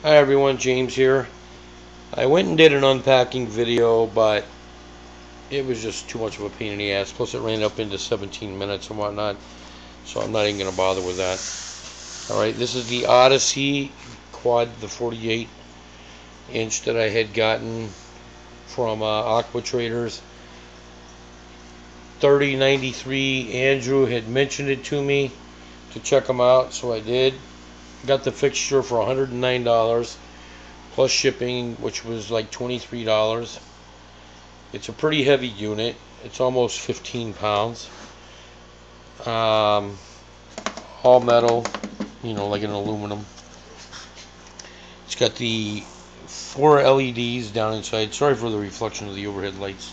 Hi everyone, James here. I went and did an unpacking video, but it was just too much of a pain in the ass. Plus it ran up into 17 minutes and whatnot, so I'm not even going to bother with that. Alright, this is the Odyssea Quad, the 48 inch that I had gotten from Aquatics. 3093, Andrew had mentioned it to me to check them out, so I did. Got the fixture for $109 plus shipping, which was like $23. It's a pretty heavy unit. It's almost 15 pounds. All metal, you know, like an aluminum. It's got the 4 LEDs down inside. Sorry for the reflection of the overhead lights.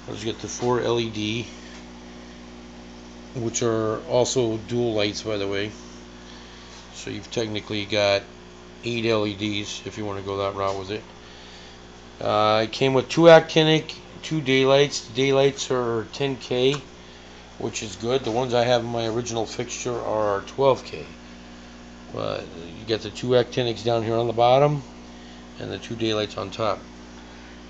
Let's get the 4 LED, which are also dual lights, by the way. So you've technically got 8 LEDs if you want to go that route with it. It came with 2 actinic, 2 daylights. The daylights are 10K, which is good. The ones I have in my original fixture are 12K. But you get the 2 actinics down here on the bottom and the 2 daylights on top.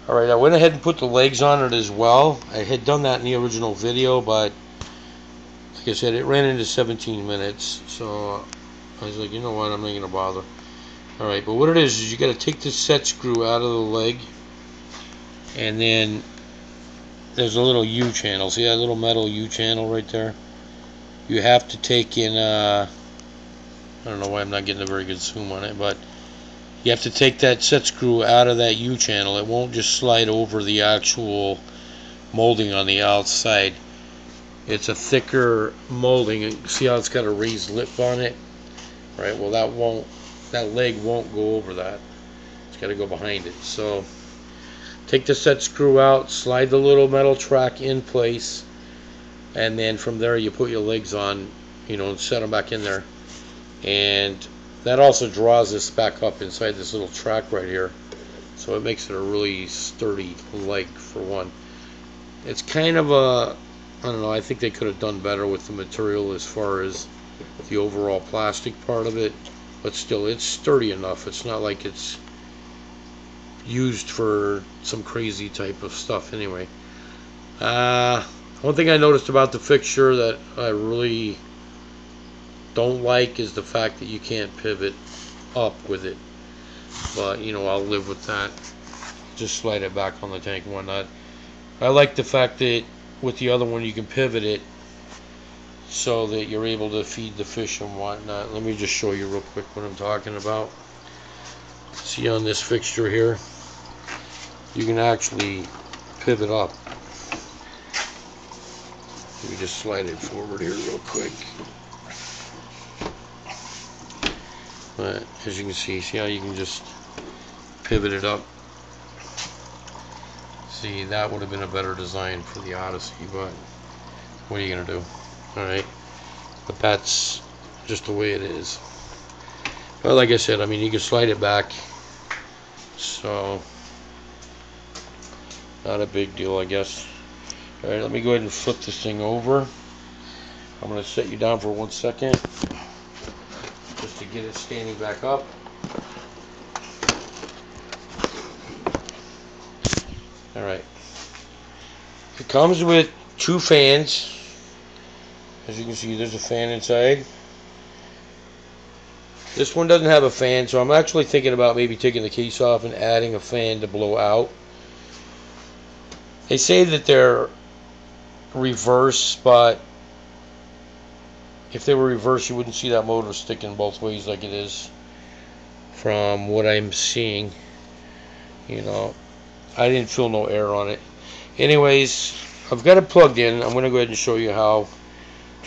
Alright, I went ahead and put the legs on it as well. I had done that in the original video, but like I said, it ran into 17 minutes, so I was like, you know what, I'm not going to bother. Alright, but what it is you got to take this set screw out of the leg, and then there's a little U channel. See that little metal U channel right there? You have to take in, I don't know why I'm not getting a very good zoom on it, but you have to take that set screw out of that U channel. It won't just slide over the actual molding on the outside. It's a thicker molding. See how it's got a raised lip on it? Right, well that leg won't go over that. It's got to go behind it. So take the set screw out, slide the little metal track in place, and then from there you put your legs on, you know, and set them back in there. And that also draws this back up inside this little track right here, so it makes it a really sturdy leg for one. It's kind of a, I don't know, I think they could have done better with the material as far as the overall plastic part of it, but still it's sturdy enough. It's not like it's used for some crazy type of stuff anyway. One thing I noticed about the fixture that I really don't like is the fact that you can't pivot up with it, but you know, I'll live with that. Just slide it back on the tank and whatnot. I like the fact that with the other one you can pivot it so that you're able to feed the fish and whatnot. Let me just show you real quick what I'm talking about. See, on this fixture here, you can actually pivot up. Let me just slide it forward here real quick. But as you can see how you can just pivot it up. See, that would have been a better design for the Odyssey, but what are you gonna do? Alright, but that's just the way it is. But like I said, I mean, you can slide it back, so not a big deal, I guess. Alright, let me go ahead and flip this thing over. I'm going to set you down for 1 second just to get it standing back up. Alright, it comes with 2 fans. As you can see, there's a fan inside. This one doesn't have a fan, so I'm actually thinking about maybe taking the case off and adding a fan to blow out. They say that they're reverse, but if they were reverse, you wouldn't see that motor sticking both ways like it is from what I'm seeing. You know, I didn't feel no air on it. Anyways, I've got it plugged in. I'm going to go ahead and show you how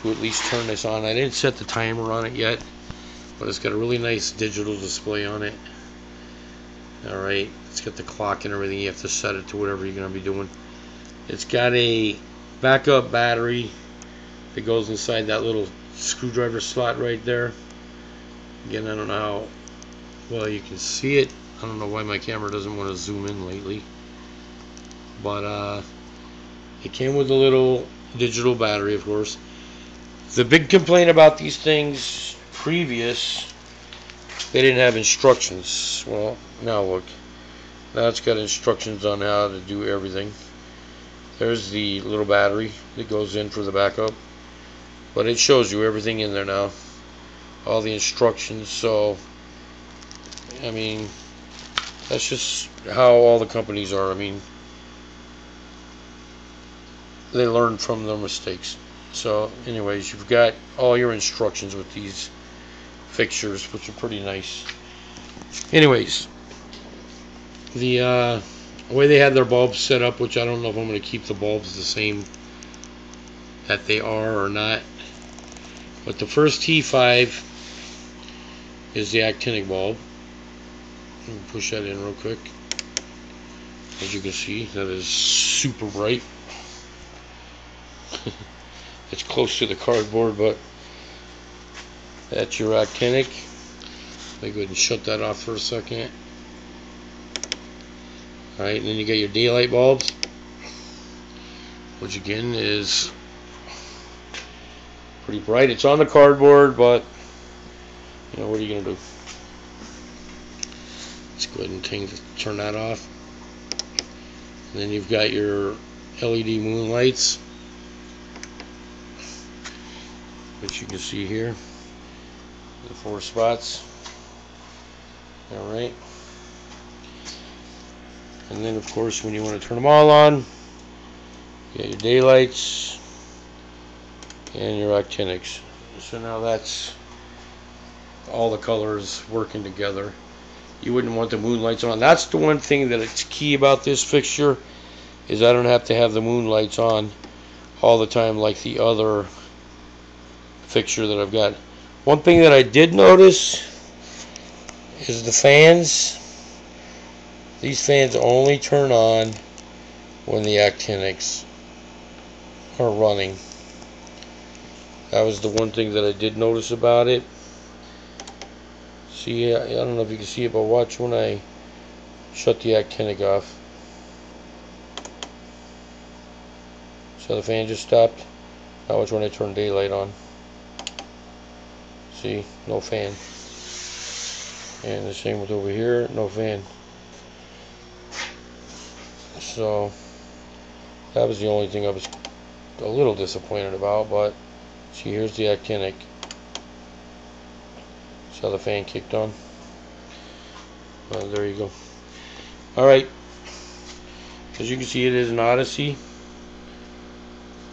to at least turn this on. I didn't set the timer on it yet, but it's got a really nice digital display on it. Alright, it's got the clock and everything. You have to set it to whatever you're going to be doing. It's got a backup battery that goes inside that little screwdriver slot right there. Again, I don't know how well you can see it. I don't know why my camera doesn't want to zoom in lately, but it came with a little digital battery, of course. The big complaint about these things previous they didn't have instructions. Well, now look. Now it's got instructions on how to do everything. There's the little battery that goes in for the backup. But it shows you everything in there now. All the instructions. So, I mean, that's just how all the companies are. I mean, they learn from their mistakes. So, anyways, you've got all your instructions with these fixtures, which are pretty nice. Anyways, the way they had their bulbs set up, which I don't know if I'm going to keep the bulbs the same that they are or not. But the first T5 is the actinic bulb. Let me push that in real quick. As you can see, that is super bright. It's close to the cardboard, but that's your actinic. Let me go ahead and shut that off for a second. Alright, and then you got your daylight bulbs, which again is pretty bright. It's on the cardboard, but you know, what are you going to do? Let's go ahead and turn that off. And then you've got your LED moon lights, which you can see here, the 4 spots. Alright. And then, of course, when you want to turn them all on, you got your daylights and your actinics. So now that's all the colors working together. You wouldn't want the moonlights on. That's the one thing that it's key about this fixture, is I don't have to have the moonlights on all the time like the other fixture that I've got. One thing that I did notice is the fans. These fans only turn on when the actinics are running. That was the one thing that I did notice about it. See, I don't know if you can see it, but watch when I shut the actinic off. So the fan just stopped. Now watch when I turn daylight on. See, no fan. And the same with over here, no fan. So that was the only thing I was a little disappointed about, but see, here's the actinic. So the fan kicked on. Well, there you go. Alright, as you can see, it is an Odyssey.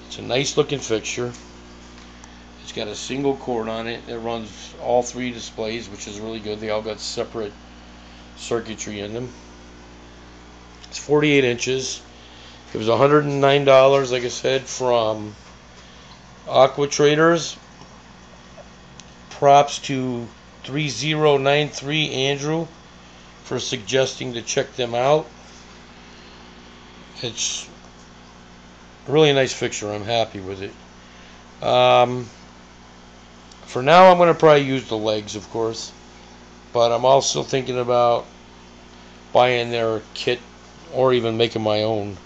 It's a nice looking fixture. It's got a single cord on it. It runs all 3 displays, which is really good. They all got separate circuitry in them. It's 48 inches. It was $109, like I said, from Aquatics. Props to 3093 Andrew for suggesting to check them out. It's a really nice fixture. I'm happy with it. For now, I'm going to probably use the legs, of course, but I'm also thinking about buying their kit or even making my own.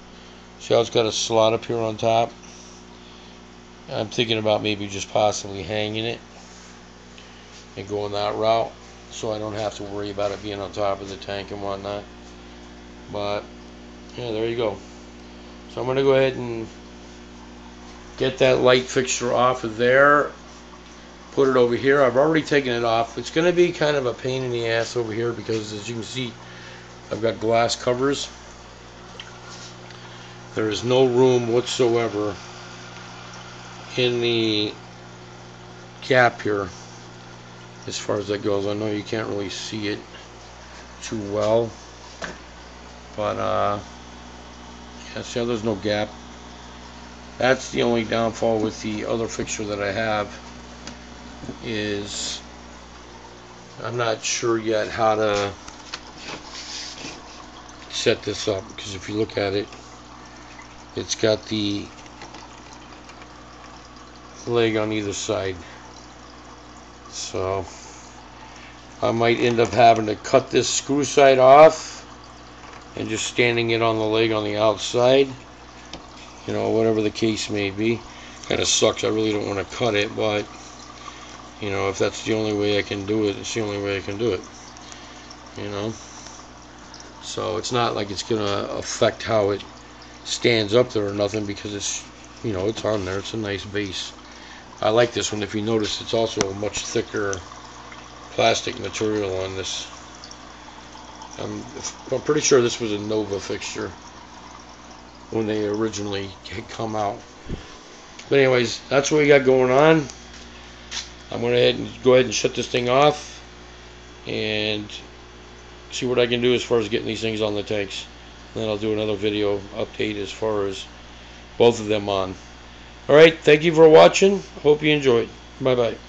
See how it's got a slot up here on top? I'm thinking about maybe just possibly hanging it and going that route, so I don't have to worry about it being on top of the tank and whatnot. But yeah, there you go. So I'm going to go ahead and get that light fixture off of there, put it over here. I've already taken it off. It's going to be kind of a pain in the ass over here because, as you can see, I've got glass covers. There is no room whatsoever in the gap here as far as that goes. I know you can't really see it too well, but yeah, see how there's no gap. That's the only downfall with the other fixture that I have, is I'm not sure yet how to set this up, because if you look at it, it's got the leg on either side. So I might end up having to cut this screw side off and just standing it on the leg on the outside. You know, whatever the case may be. Kind of sucks. I really don't want to cut it, but You know, if that's the only way I can do it, it's the only way I can do it. You know, so it's not like it's gonna affect how it stands up there or nothing, because it's, you know, it's on there. It's a nice base. I like this one. If you notice, it's also a much thicker plastic material on this. I'm pretty sure this was a Nova fixture when they originally had come out. But anyways, that's what we got going on. I'm going to go ahead and shut this thing off and see what I can do as far as getting these things on the tanks. And then I'll do another video update as far as both of them on. Alright, thank you for watching. Hope you enjoyed. Bye-bye.